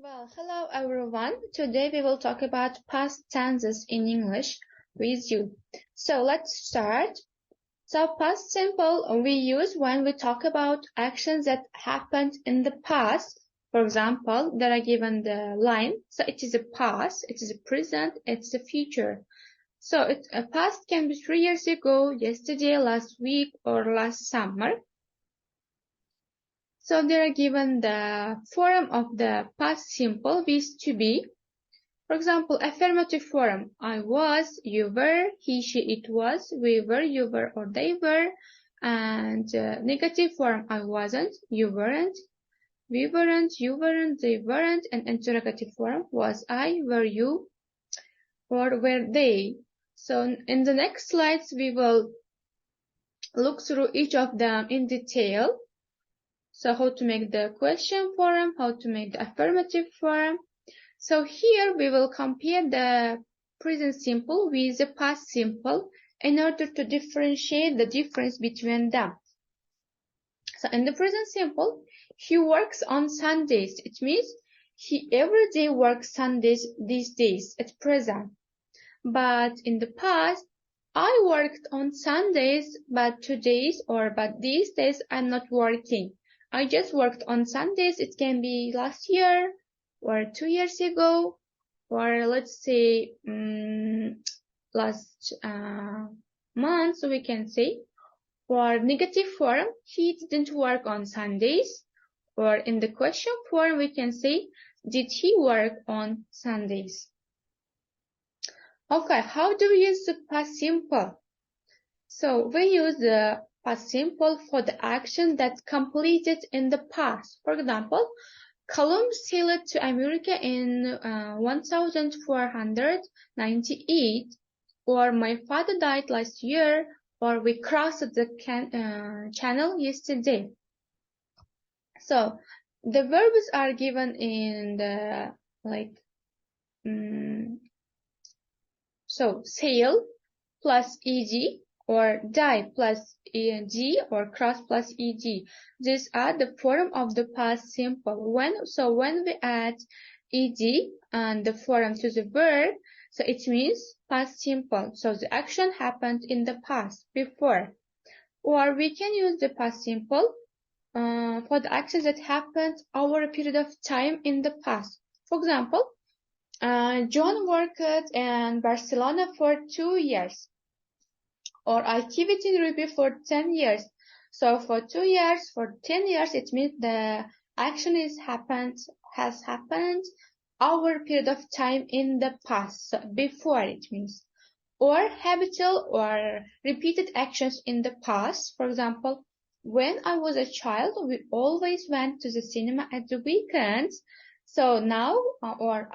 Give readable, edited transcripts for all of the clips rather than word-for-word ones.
Well, hello everyone. Today we will talk about past tenses in English with you. So let's start. So past simple we use when we talk about actions that happened in the past. For example, there are given the line. So it is a past, it is a present, it's a future. So a past can be 3 years ago, yesterday, last week, or last summer. So they are given the form of the past simple with to be. For example, affirmative form, I was, you were, he, she, it was, we were, you were, or they were. And negative form, I wasn't, you weren't, we weren't, you weren't, they weren't. And interrogative form was I, were you, or were they. So in the next slides, we will look through each of them in detail. So how to make the question form, how to make the affirmative form. So here we will compare the present simple with the past simple in order to differentiate the difference between them. So in the present simple, he works on Sundays. It means he every day works Sundays these days at present. But in the past, I worked on Sundays, but these days I'm not working. I just worked on Sundays. It can be last year or 2 years ago, or let's say last month, so we can say. For negative form, he didn't work on Sundays. Or in the question form, we can say, did he work on Sundays? Okay, how do we use the past simple? So we use the past simple for the action that's completed in the past. For example, Columbus sailed to America in 1498, or my father died last year, or we crossed the channel yesterday. So the verbs are given in the so sail plus ed, or die plus ed, or cross plus ed. These are the form of the past simple. When we add ed and the form to the verb, so it means past simple. So the action happened in the past, before. Or we can use the past simple for the actions that happened over a period of time in the past. For example, John worked in Barcelona for 2 years. Or I keep it in Ruby for 10 years. So for 2 years, for 10 years, it means the action has happened over a period of time in the past. So before it means. Or habitual or repeated actions in the past. For example, when I was a child, we always went to the cinema at the weekends. So now, or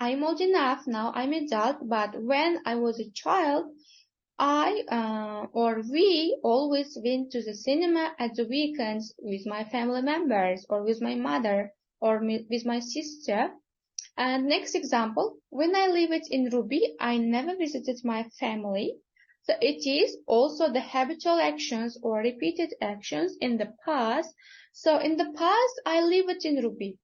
I'm old enough, now I'm adult, but when I was a child, we always went to the cinema at the weekends with my family members, or with my mother, or with my sister. And next example, when I lived in Ruby, I never visited my family. So it is also the habitual actions or repeated actions in the past. So in the past, I lived in Ruby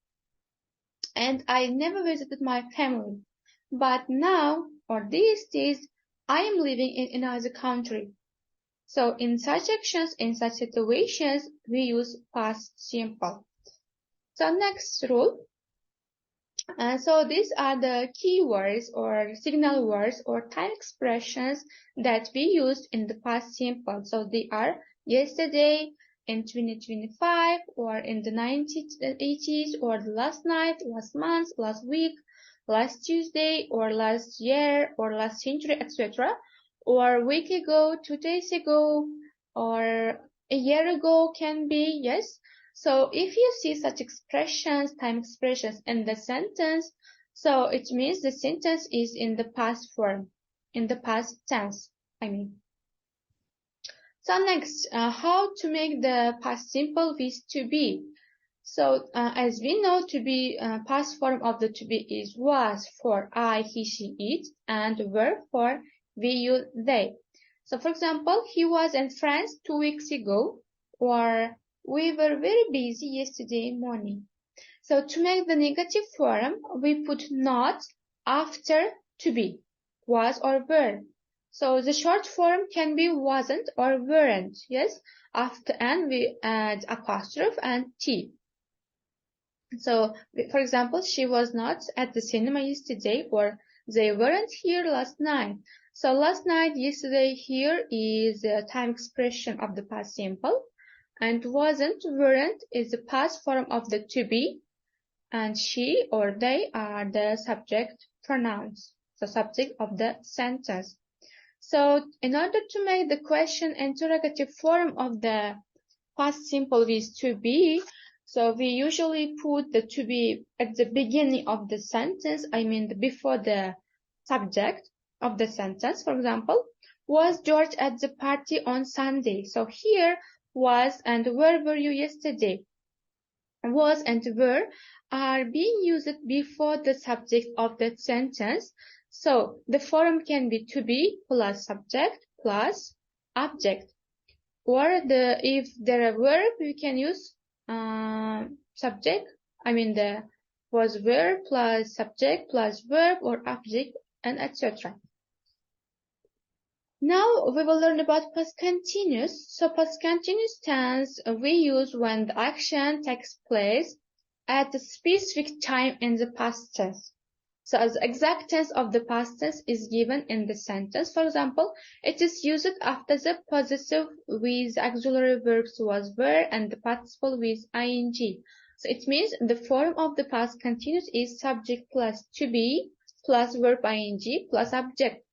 and I never visited my family. But now, or these days, I am living in another country. So in such actions, in such situations, we use past simple. So next rule. So these are the key words or signal words or time expressions that we used in the past simple. So they are yesterday, in 2025, or in the 1980s, or the last night, last month, last week, last Tuesday, or last year, or last century, etc. Or a week ago, 2 days ago, or a year ago can be, yes. So if you see such expressions, time expressions in the sentence, so it means the sentence is in the past form, in the past tense, I mean. So next, how to make the past simple with to be. So as we know, to be past form of the to be is was for I, he, she, it, and were for we, you, they. So for example, he was in France 2 weeks ago, or we were very busy yesterday morning. So to make the negative form, we put not after to be, was or were. So the short form can be wasn't or weren't, yes? After N, we add apostrophe and T. So, for example, she was not at the cinema yesterday, or they weren't here last night. So last night, yesterday here is a time expression of the past simple, and wasn't, weren't is the past form of the to be, and she or they are the subject pronouns, the subject of the sentence. So in order to make the question interrogative form of the past simple with to be, so we usually put the to be at the beginning of the sentence, I mean before the subject of the sentence. For example, was George at the party on Sunday? So here, was and where were you yesterday? Was and were are being used before the subject of that sentence. So the form can be to be plus subject plus object. Or if there are verb, we can use subject. I mean the was verb plus subject plus verb or object and etc. Now we will learn about past continuous. So past continuous tense we use when the action takes place at a specific time in the past tense. So as the exact tense of the past tense is given in the sentence. For example, it is used after the possessive with auxiliary verbs was, were, and the participle with ing. So it means the form of the past continuous is subject plus to be plus verb ing plus object.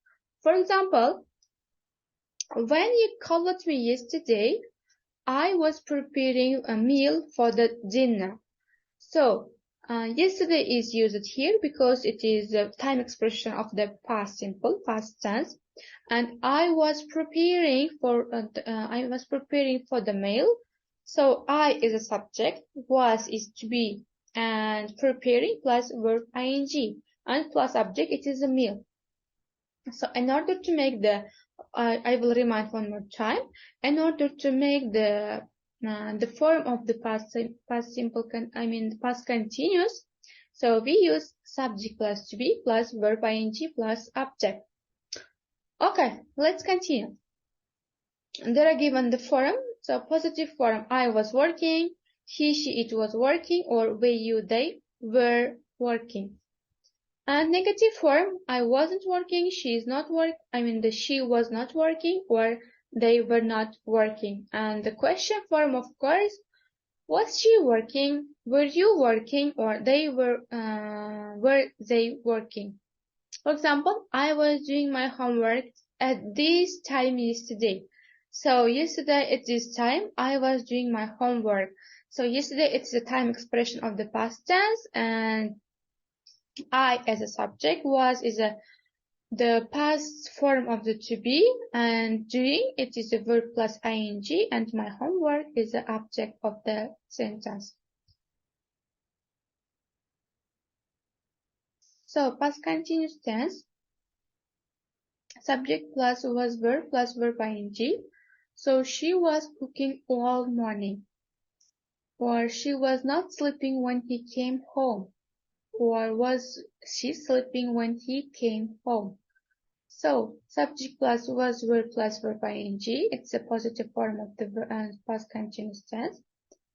For example, when you called me yesterday, I was preparing a meal for the dinner. So yesterday is used here because it is a time expression of the past simple, past tense, and I was preparing for the meal. So I is a subject, was is to be, and preparing plus verb ing, and plus object it is a meal. So in order to make the, I will remind one more time. In order to make the form of the past simple, the past continuous. So we use subject plus to be plus verb ing plus object. Okay, let's continue. There are given the form. So positive form, I was working, he, she, it was working, or we, you, they were working. And negative form, I wasn't working, she is not she was not working, or they were not working. And the question form, of course, was she working, were you working, or were they working? For example, I was doing my homework at this time yesterday. So yesterday at this time, I was doing my homework. So yesterday, it's the time expression of the past tense, and I as a subject, was is the past form of the to be, and doing it is a verb plus ing, and my homework is the object of the sentence. So past continuous tense, subject plus was verb plus verb ing. So she was cooking all morning, or she was not sleeping when he came home, or was she sleeping when he came home. So, subject plus was verb plus verb ing, it's a positive form of the past continuous tense.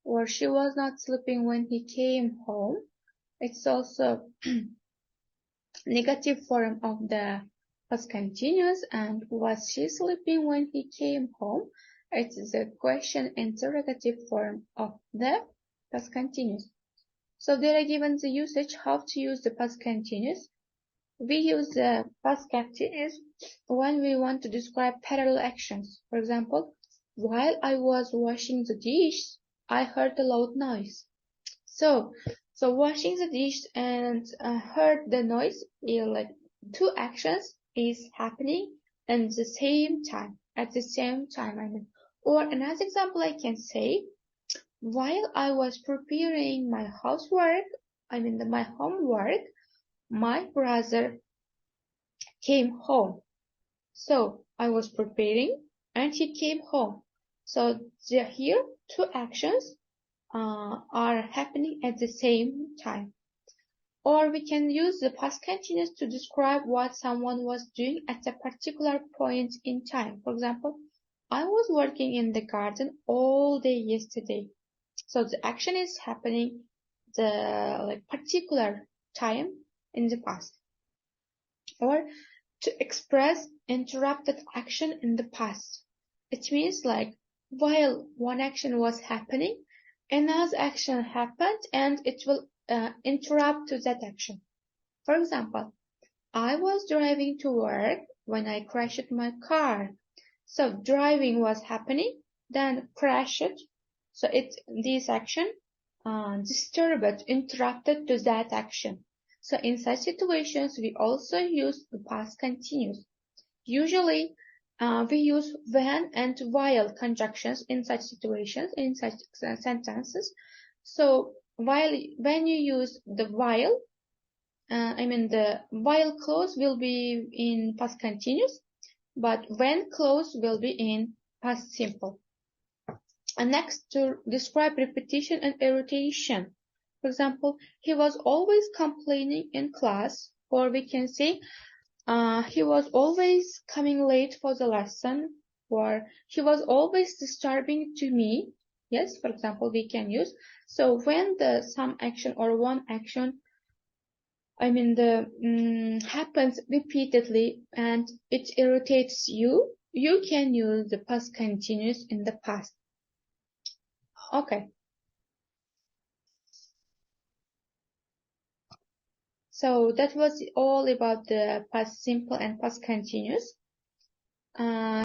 Or she was not sleeping when he came home. It's also negative form of the past continuous. And was she sleeping when he came home? It's the question interrogative form of the past continuous. So there are given the usage, how to use the past continuous. We use the past continuous when we want to describe parallel actions. For example, while I was washing the dish, I heard a loud noise. So washing the dish and heard the noise, like two actions is happening at the same time. Or another example I can say, while I was preparing my housework, my homework, my brother came home. So I was preparing and he came home. So here two actions are happening at the same time. Or we can use the past continuous to describe what someone was doing at a particular point in time. For example, I was working in the garden all day yesterday. So the action is happening the particular time in the past. Or to express interrupted action in the past. It means while one action was happening, another action happened and it will interrupt to that action. For example, I was driving to work when I crashed my car. So driving was happening, then crashed. So this action disturbed, interrupted to that action. So in such situations, we also use the past continuous. Usually, we use when and while conjunctions in such situations, in such sentences. So when you use the while, the while clause will be in past continuous, but when clause will be in past simple. And next, to describe repetition and irritation. For example, he was always complaining in class, or we can say he was always coming late for the lesson, or he was always disturbing to me. Yes, for example, we can use. So when the some action or one action happens repeatedly and it irritates you, you can use the past continuous in the past. Okay. So that was all about the past simple and past continuous.